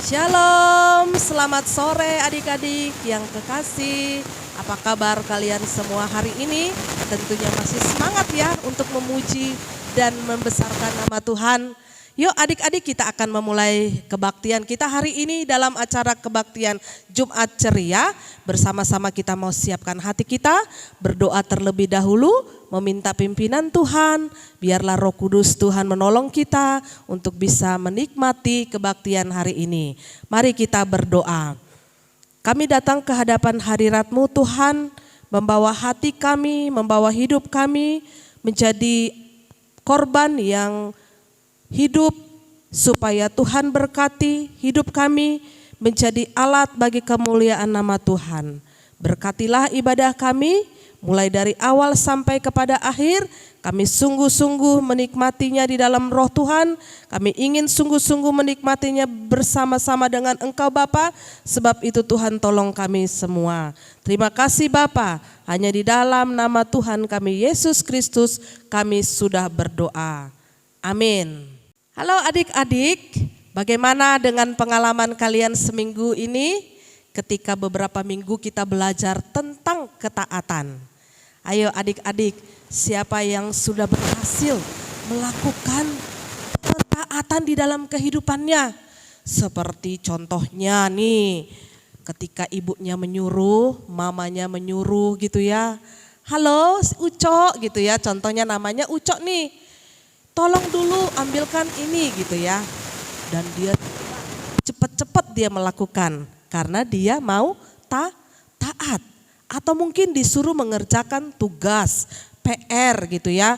Shalom, selamat sore adik-adik yang kekasih. Apa kabar kalian semua hari ini? Tentunya masih semangat ya untuk memuji dan membesarkan nama Tuhan. Yuk adik-adik, kita akan memulai kebaktian kita hari ini dalam acara kebaktian Jumat Ceria. Bersama-sama kita mau siapkan hati kita, berdoa terlebih dahulu, meminta pimpinan Tuhan. Biarlah Roh Kudus Tuhan menolong kita untuk bisa menikmati kebaktian hari ini. Mari kita berdoa. Kami datang ke hadapan hadirat-Mu Tuhan, membawa hati kami, membawa hidup kami menjadi korban yang hidup supaya Tuhan berkati hidup kami menjadi alat bagi kemuliaan nama Tuhan. Berkatilah ibadah kami mulai dari awal sampai kepada akhir. Kami sungguh-sungguh menikmatinya di dalam roh Tuhan. Kami ingin sungguh-sungguh menikmatinya bersama-sama dengan Engkau Bapa. Sebab itu Tuhan tolong kami semua. Terima kasih Bapa. Hanya di dalam nama Tuhan kami Yesus Kristus kami sudah berdoa. Amin. Halo adik-adik, bagaimana dengan pengalaman kalian seminggu ini ketika beberapa minggu kita belajar tentang ketaatan? Ayo adik-adik, siapa yang sudah berhasil melakukan ketaatan di dalam kehidupannya? Seperti contohnya nih, ketika ibunya menyuruh, mamanya menyuruh gitu ya. Halo Uco gitu ya, contohnya namanya Uco nih. Tolong dulu ambilkan ini gitu ya. Dan dia cepat-cepat dia melakukan karena dia mau taat. Atau mungkin disuruh mengerjakan tugas PR gitu ya.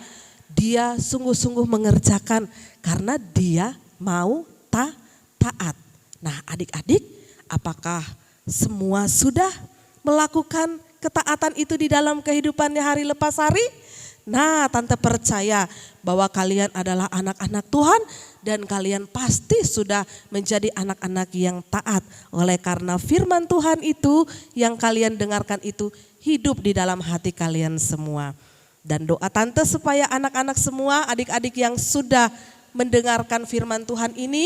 Dia sungguh-sungguh mengerjakan karena dia mau taat. Nah adik-adik, apakah semua sudah melakukan ketaatan itu di dalam kehidupannya hari lepas hari? Nah, Tante percaya bahwa kalian adalah anak-anak Tuhan dan kalian pasti sudah menjadi anak-anak yang taat. Oleh karena firman Tuhan itu yang kalian dengarkan itu hidup di dalam hati kalian semua. Dan doa Tante supaya anak-anak semua, adik-adik yang sudah mendengarkan firman Tuhan ini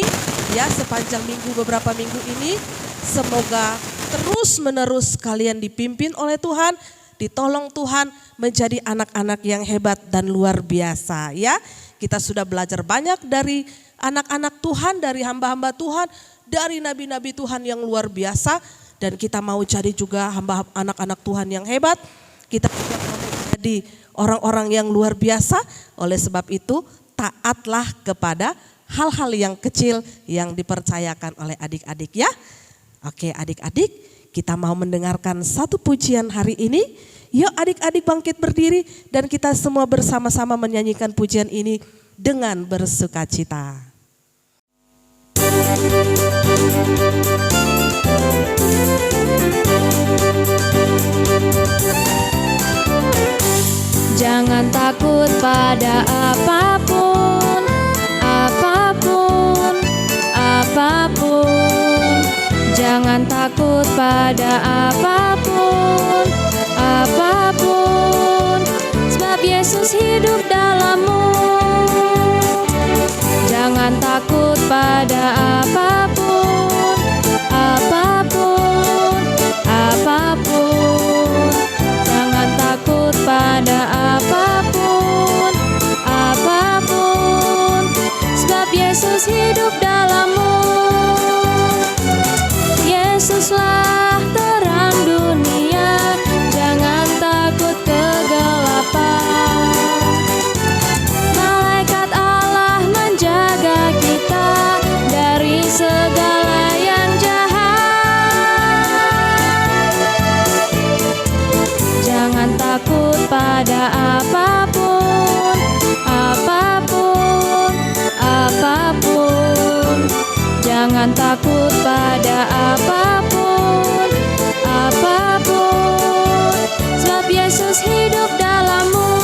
ya sepanjang minggu, beberapa minggu ini, semoga terus-menerus kalian dipimpin oleh Tuhan, ditolong Tuhan menjadi anak-anak yang hebat dan luar biasa ya. Kita sudah belajar banyak dari anak-anak Tuhan, dari hamba-hamba Tuhan, dari nabi-nabi Tuhan yang luar biasa. Dan kita mau jadi juga hamba anak-anak Tuhan yang hebat. Kita juga mau menjadi orang-orang yang luar biasa. Oleh sebab itu taatlah kepada hal-hal yang kecil yang dipercayakan oleh adik-adik ya. Oke adik-adik, kita mau mendengarkan satu pujian hari ini. Yuk adik-adik bangkit berdiri dan kita semua bersama-sama menyanyikan pujian ini dengan bersukacita. Jangan takut pada apapun, apapun, apapun. Jangan takut pada apapun, apapun, sebab Yesus hidup dalammu. Jangan takut pada apapun, apapun, apapun. Jangan takut pada apapun, apapun, sebab Yesus hidup dalammu. Yesuslah terang dunia, jangan takut kegelapan. Malaikat Allah menjaga kita dari segala yang jahat. Jangan takut pada apapun, apapun, apapun. Jangan takut pada apapun, apapun, sebab Yesus hidup dalammu.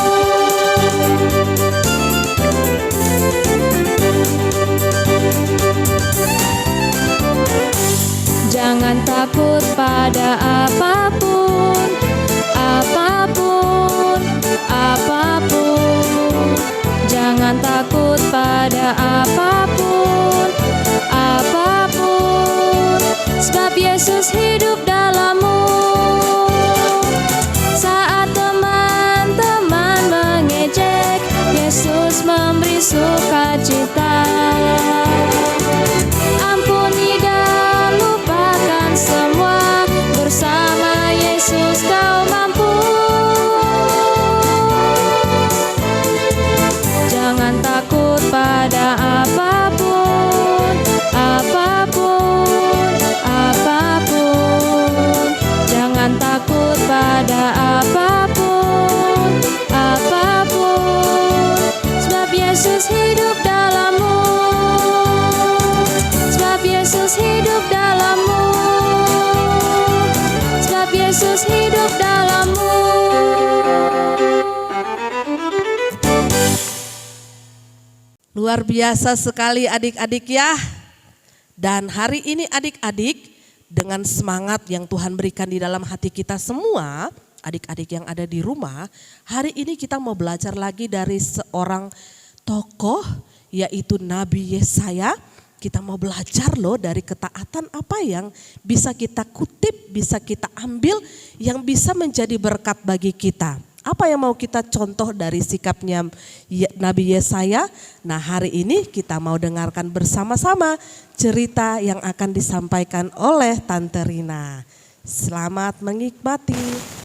Jangan takut pada apapun, apapun, apapun. Jangan takut pada apapun, apapun, sebab Yesus hidup dalammu. Saat teman-teman mengejek, Yesus memberi sukacita. Ampuni dan lupakan semua, bersama Yesus kau mampu. Jangan takut pada apapun, apapun, apapun. Jangan takut pada apapun, apapun. Sebab Yesus hidup dalammu. Sebab Yesus hidup dalammu. Sebab Yesus hidup dalammu. Luar biasa sekali adik-adik ya. Dan hari ini adik-adik dengan semangat yang Tuhan berikan di dalam hati kita semua, adik-adik yang ada di rumah, hari ini kita mau belajar lagi dari seorang tokoh yaitu Nabi Yesaya. Kita mau belajar loh dari ketaatan apa yang bisa kita kutip, bisa kita ambil, yang bisa menjadi berkat bagi kita. Apa yang mau kita contoh dari sikapnya Nabi Yesaya? Nah, hari ini kita mau dengarkan bersama-sama cerita yang akan disampaikan oleh Tante Rina. Selamat menikmati.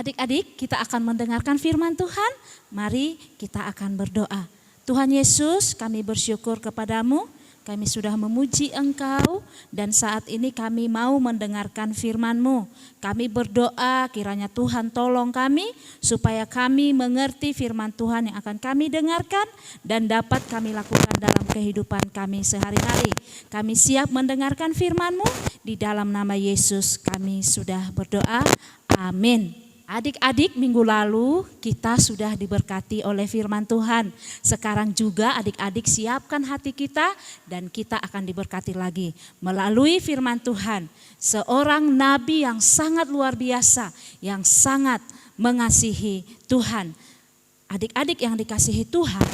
Adik-adik, kita akan mendengarkan firman Tuhan. Mari kita akan berdoa. Tuhan Yesus, kami bersyukur kepadamu kami sudah memuji Engkau dan saat ini kami mau mendengarkan firman-Mu. Kami berdoa kiranya Tuhan tolong kami supaya kami mengerti firman Tuhan yang akan kami dengarkan dan dapat kami lakukan dalam kehidupan kami sehari-hari. Kami siap mendengarkan firman-Mu, di dalam nama Yesus kami sudah berdoa. Amin. Adik-adik, minggu lalu kita sudah diberkati oleh firman Tuhan. Sekarang juga adik-adik siapkan hati kita dan kita akan diberkati lagi melalui firman Tuhan. Seorang nabi yang sangat luar biasa, yang sangat mengasihi Tuhan. Adik-adik yang dikasihi Tuhan,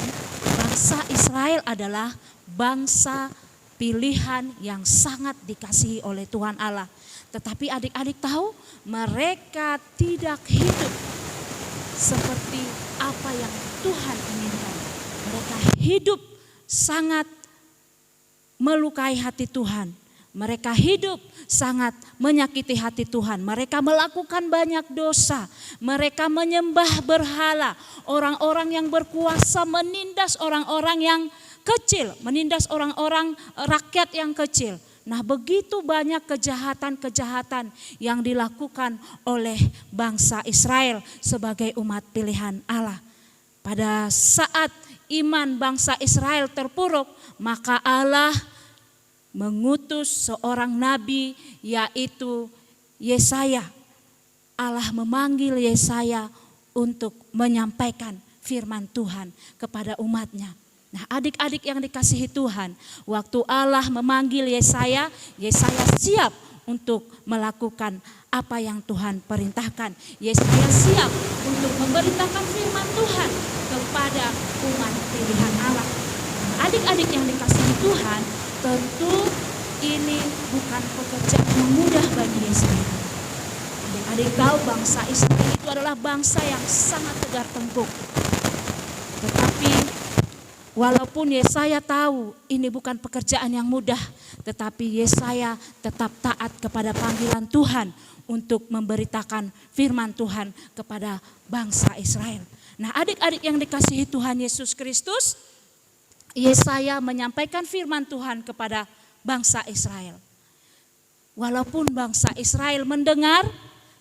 bangsa Israel adalah bangsa pilihan yang sangat dikasihi oleh Tuhan Allah. Tetapi adik-adik tahu mereka tidak hidup seperti apa yang Tuhan inginkan. Mereka hidup sangat melukai hati Tuhan. Mereka hidup sangat menyakiti hati Tuhan. Mereka melakukan banyak dosa. Mereka menyembah berhala. Orang-orang yang berkuasa menindas orang-orang yang kecil. Menindas orang-orang rakyat yang kecil. Nah, begitu banyak kejahatan-kejahatan yang dilakukan oleh bangsa Israel sebagai umat pilihan Allah. Pada saat iman bangsa Israel terpuruk, maka Allah mengutus seorang nabi yaitu Yesaya. Allah memanggil Yesaya untuk menyampaikan firman Tuhan kepada umatnya. Nah, adik-adik yang dikasihi Tuhan, waktu Allah memanggil Yesaya, Yesaya siap untuk melakukan apa yang Tuhan perintahkan. Yesaya siap untuk memberitakan firman Tuhan kepada umat pilihan Allah. Adik-adik yang dikasihi Tuhan, tentu ini bukan pekerjaan yang mudah bagi Yesaya. Adik-adik tahu bangsa Israel itu adalah bangsa yang sangat tegar tengkuk. Tetapi walaupun Yesaya tahu ini bukan pekerjaan yang mudah, tetapi Yesaya tetap taat kepada panggilan Tuhan untuk memberitakan firman Tuhan kepada bangsa Israel. Nah, adik-adik yang dikasihi Tuhan Yesus Kristus, Yesaya menyampaikan firman Tuhan kepada bangsa Israel. Walaupun bangsa Israel mendengar,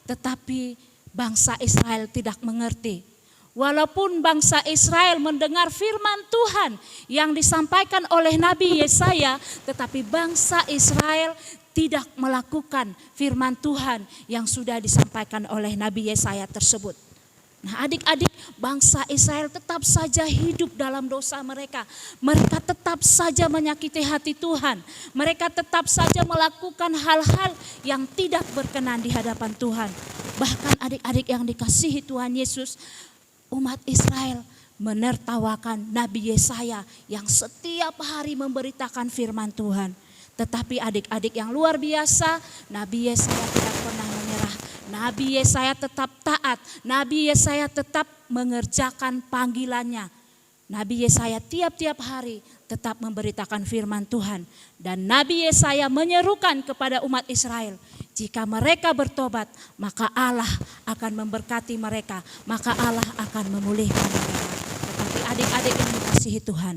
tetapi bangsa Israel tidak mengerti. Walaupun bangsa Israel mendengar firman Tuhan yang disampaikan oleh Nabi Yesaya, tetapi bangsa Israel tidak melakukan firman Tuhan yang sudah disampaikan oleh Nabi Yesaya tersebut. Nah, adik-adik, bangsa Israel tetap saja hidup dalam dosa mereka. Mereka tetap saja menyakiti hati Tuhan. Mereka tetap saja melakukan hal-hal yang tidak berkenan di hadapan Tuhan. Bahkan adik-adik yang dikasihi Tuhan Yesus, umat Israel menertawakan Nabi Yesaya yang setiap hari memberitakan firman Tuhan. Tetapi adik-adik yang luar biasa, Nabi Yesaya tidak pernah menyerah. Nabi Yesaya tetap taat. Nabi Yesaya tetap mengerjakan panggilannya. Nabi Yesaya tiap-tiap hari tetap memberitakan firman Tuhan. Dan Nabi Yesaya menyerukan kepada umat Israel, jika mereka bertobat, maka Allah akan memberkati mereka, maka Allah akan memulihkan mereka. Tetapi adik-adik yang dikasihi Tuhan,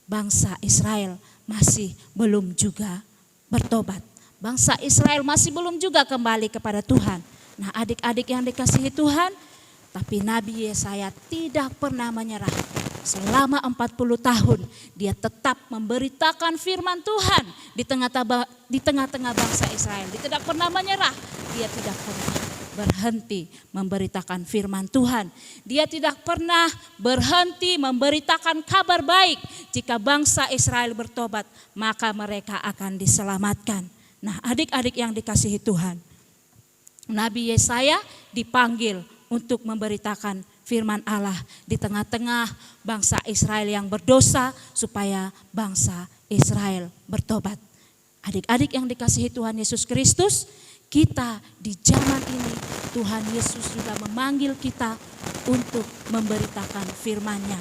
bangsa Israel masih belum juga bertobat. Bangsa Israel masih belum juga kembali kepada Tuhan. Nah, adik-adik yang dikasihi Tuhan, tapi Nabi Yesaya tidak pernah menyerah. Selama 40 tahun dia tetap memberitakan firman Tuhan di tengah-tengah bangsa Israel. Dia tidak pernah menyerah. Dia tidak pernah berhenti memberitakan firman Tuhan. Dia tidak pernah berhenti memberitakan kabar baik. Jika bangsa Israel bertobat, maka mereka akan diselamatkan. Nah, adik-adik yang dikasihi Tuhan, Nabi Yesaya dipanggil untuk memberitakan firman Allah di tengah-tengah bangsa Israel yang berdosa, supaya bangsa Israel bertobat. Adik-adik yang dikasihi Tuhan Yesus Kristus, kita di zaman ini Tuhan Yesus juga memanggil kita untuk memberitakan firman-Nya.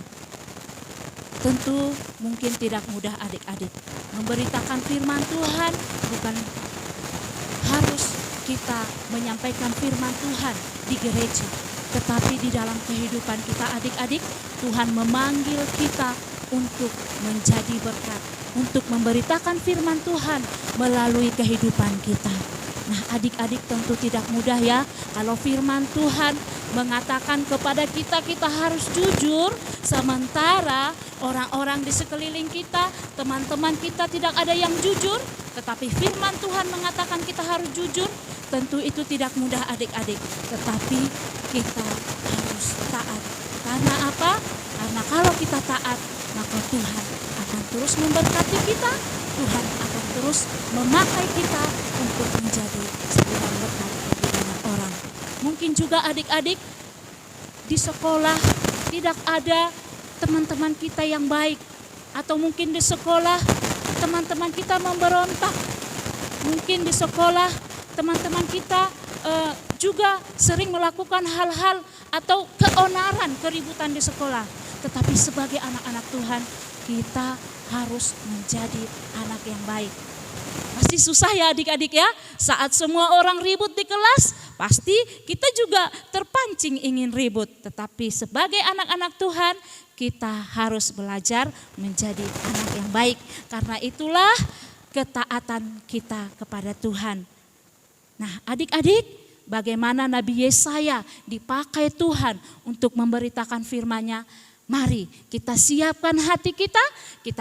Tentu mungkin tidak mudah adik-adik. Memberitakan firman Tuhan bukan harus kita menyampaikan firman Tuhan di gereja. Tetapi di dalam kehidupan kita adik-adik, Tuhan memanggil kita untuk menjadi berkat, untuk memberitakan firman Tuhan melalui kehidupan kita. Nah, adik-adik tentu tidak mudah ya kalau firman Tuhan mengatakan kepada kita, kita harus jujur, sementara orang-orang di sekeliling kita, teman-teman kita tidak ada yang jujur, tetapi firman Tuhan mengatakan kita harus jujur. Tentu itu tidak mudah adik-adik, tetapi kita harus taat. Karena apa? Karena kalau kita taat, maka Tuhan akan terus memberkati kita, Tuhan akan terus memakai kita untuk menjadi sebuah berkat bagi banyak orang. Mungkin juga adik-adik di sekolah tidak ada teman-teman kita yang baik, atau mungkin di sekolah teman-teman kita memberontak. Mungkin di sekolah teman-teman kita juga sering melakukan hal-hal atau keonaran, keributan di sekolah. Tetapi sebagai anak-anak Tuhan, kita harus menjadi anak yang baik. Pasti susah ya adik-adik ya, saat semua orang ribut di kelas, pasti kita juga terpancing ingin ribut. Tetapi sebagai anak-anak Tuhan, kita harus belajar menjadi anak yang baik. Karena itulah ketaatan kita kepada Tuhan. Nah, adik-adik, bagaimana Nabi Yesaya dipakai Tuhan untuk memberitakan firman-Nya? Mari kita siapkan hati kita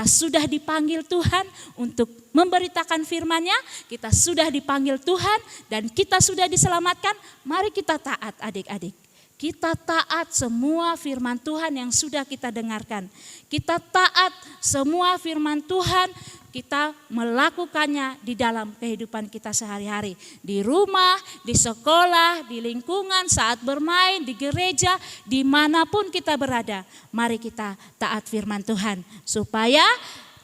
sudah dipanggil Tuhan untuk memberitakan firman-Nya, kita sudah dipanggil Tuhan dan kita sudah diselamatkan. Mari kita taat adik-adik. Kita taat semua firman Tuhan yang sudah kita dengarkan. Kita taat semua firman Tuhan, kita melakukannya di dalam kehidupan kita sehari-hari. Di rumah, di sekolah, di lingkungan, saat bermain, di gereja, dimanapun kita berada. Mari kita taat firman Tuhan supaya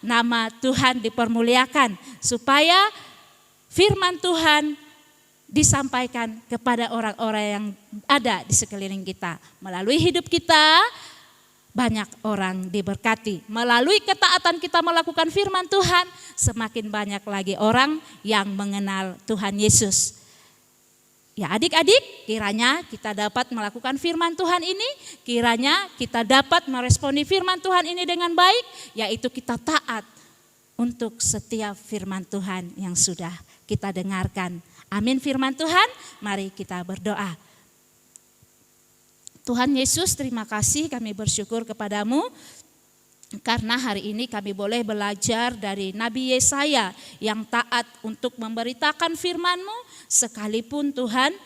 nama Tuhan dipermuliakan. Supaya firman Tuhan disampaikan kepada orang-orang yang ada di sekeliling kita. Melalui hidup kita, banyak orang diberkati. Melalui ketaatan kita melakukan firman Tuhan, semakin banyak lagi orang yang mengenal Tuhan Yesus. Ya adik-adik, kiranya kita dapat melakukan firman Tuhan ini, kiranya kita dapat meresponi firman Tuhan ini dengan baik, yaitu kita taat untuk setiap firman Tuhan yang sudah kita dengarkan. Amin firman Tuhan, mari kita berdoa. Tuhan Yesus, terima kasih, kami bersyukur kepadamu karena hari ini kami boleh belajar dari Nabi Yesaya yang taat untuk memberitakan firman-Mu, sekalipun Tuhan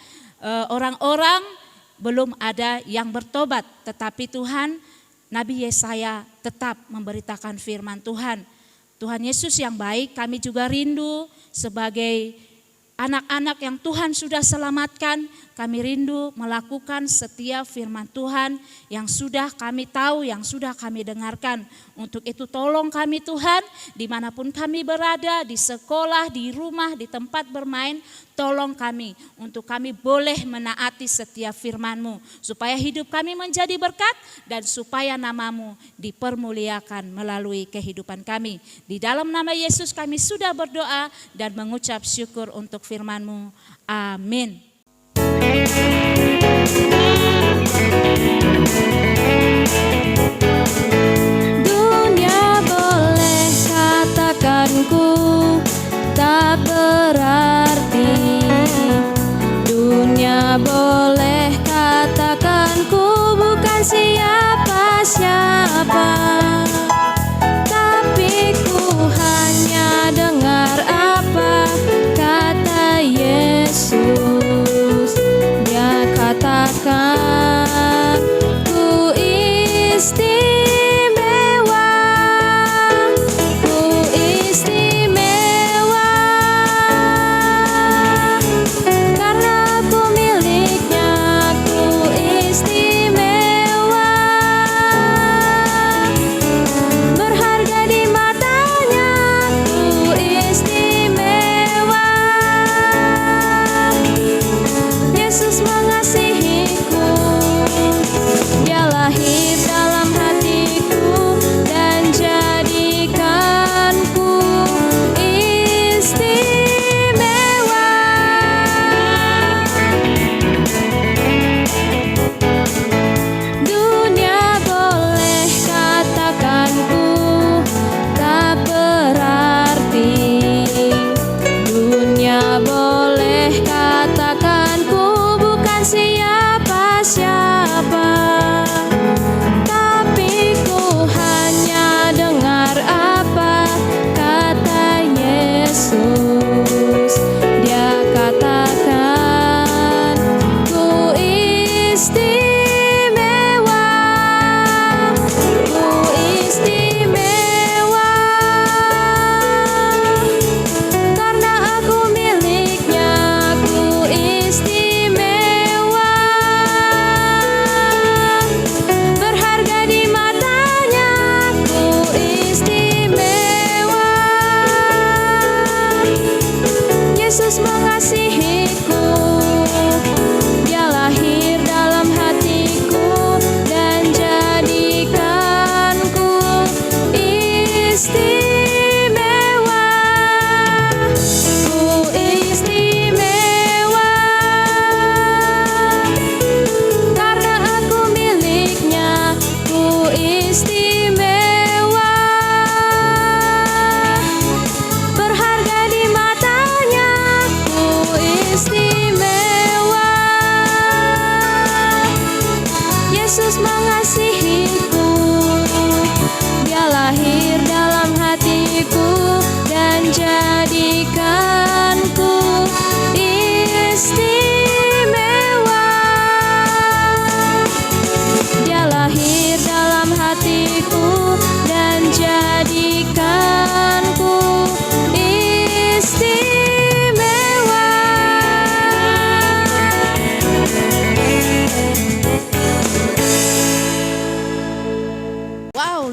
orang-orang belum ada yang bertobat, tetapi Tuhan Nabi Yesaya tetap memberitakan firman Tuhan. Tuhan Yesus yang baik, kami juga rindu sebagai anak-anak yang Tuhan sudah selamatkan, kami rindu melakukan setiap firman Tuhan yang sudah kami tahu, yang sudah kami dengarkan. Untuk itu tolong kami Tuhan, dimanapun kami berada, di sekolah, di rumah, di tempat bermain, tolong kami untuk kami boleh menaati setiap firman-Mu. Supaya hidup kami menjadi berkat dan supaya nama-Mu dipermuliakan melalui kehidupan kami. Di dalam nama Yesus kami sudah berdoa dan mengucap syukur untuk firman-Mu. Amin. Dunia boleh katakan ku tak berarti. Dunia boleh katakan ku bukan siapa-siapa. Tapi ku hanya dengar apa kata Yesus. Dia katakan ku istimewa, ku istimewa.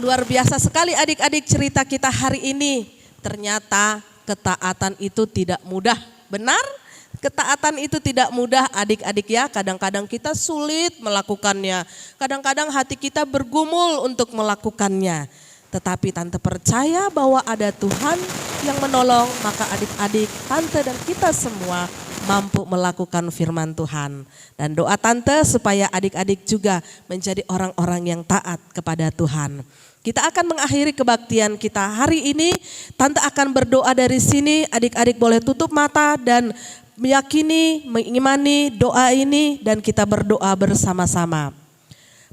Luar biasa sekali adik-adik cerita kita hari ini. Ternyata ketaatan itu tidak mudah. Benar? Ketaatan itu tidak mudah adik-adik ya. Kadang-kadang kita sulit melakukannya. Kadang-kadang hati kita bergumul untuk melakukannya. Tetapi tante percaya bahwa ada Tuhan yang menolong, maka adik-adik, tante dan kita semua mampu melakukan firman Tuhan. Dan doa tante supaya adik-adik juga menjadi orang-orang yang taat kepada Tuhan. Kita akan mengakhiri kebaktian kita hari ini. Tante akan berdoa dari sini, adik-adik boleh tutup mata dan meyakini, mengimani doa ini dan kita berdoa bersama-sama.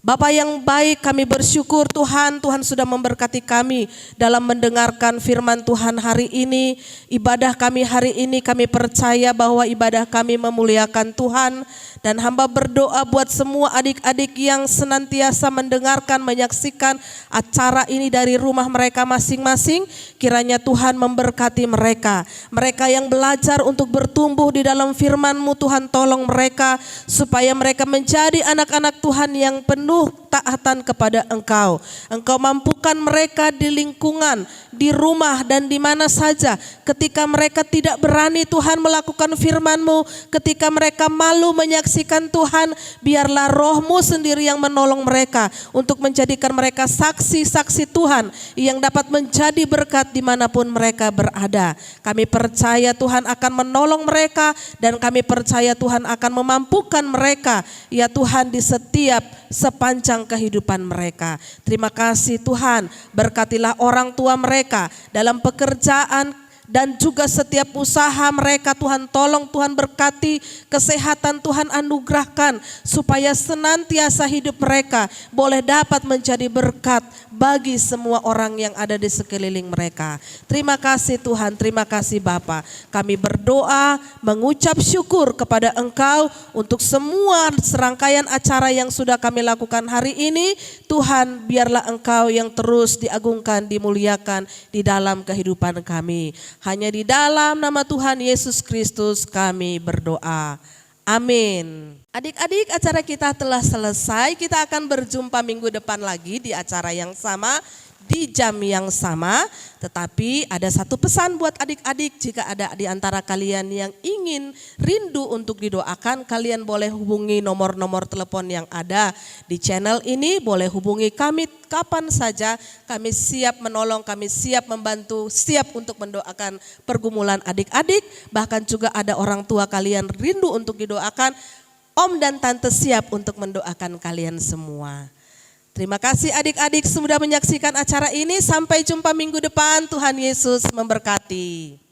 Bapa yang baik, kami bersyukur Tuhan, Tuhan sudah memberkati kami dalam mendengarkan firman Tuhan hari ini. Ibadah kami hari ini kami percaya bahwa ibadah kami memuliakan Tuhan. Dan hamba berdoa buat semua adik-adik yang senantiasa mendengarkan, menyaksikan acara ini dari rumah mereka masing-masing. Kiranya Tuhan memberkati mereka. Mereka yang belajar untuk bertumbuh di dalam firman-Mu, Tuhan tolong mereka supaya mereka menjadi anak-anak Tuhan yang penuh taatan kepada Engkau. Engkau mampukan mereka di lingkungan, di rumah dan di mana saja. Ketika mereka tidak berani Tuhan melakukan firman-Mu, ketika mereka malu menyaksikan Tuhan, biarlah Roh-Mu sendiri yang menolong mereka untuk menjadikan mereka saksi-saksi Tuhan yang dapat menjadi berkat dimanapun mereka berada. Kami percaya Tuhan akan menolong mereka dan kami percaya Tuhan akan memampukan mereka ya Tuhan di setiap sepanjang kehidupan mereka. Terima kasih Tuhan, berkatilah orang tua mereka dalam pekerjaan dan juga setiap usaha mereka. Tuhan tolong, Tuhan berkati, kesehatan Tuhan anugerahkan supaya senantiasa hidup mereka boleh dapat menjadi berkat bagi semua orang yang ada di sekeliling mereka. Terima kasih Tuhan, terima kasih Bapa. Kami berdoa mengucap syukur kepada Engkau untuk semua serangkaian acara yang sudah kami lakukan hari ini. Tuhan, biarlah Engkau yang terus diagungkan, dimuliakan di dalam kehidupan kami. Hanya di dalam nama Tuhan Yesus Kristus kami berdoa. Amin. Adik-adik, acara kita telah selesai. Kita akan berjumpa minggu depan lagi di acara yang sama, di jam yang sama. Tetapi ada satu pesan buat adik-adik, jika ada di antara kalian yang ingin rindu untuk didoakan, kalian boleh hubungi nomor-nomor telepon yang ada di channel ini. Boleh hubungi kami kapan saja, kami siap menolong, kami siap membantu, siap untuk mendoakan pergumulan adik-adik. Bahkan juga ada orang tua kalian rindu untuk didoakan, Om dan Tante siap untuk mendoakan kalian semua. Terima kasih adik-adik sudah menyaksikan acara ini. Sampai jumpa minggu depan. Tuhan Yesus memberkati.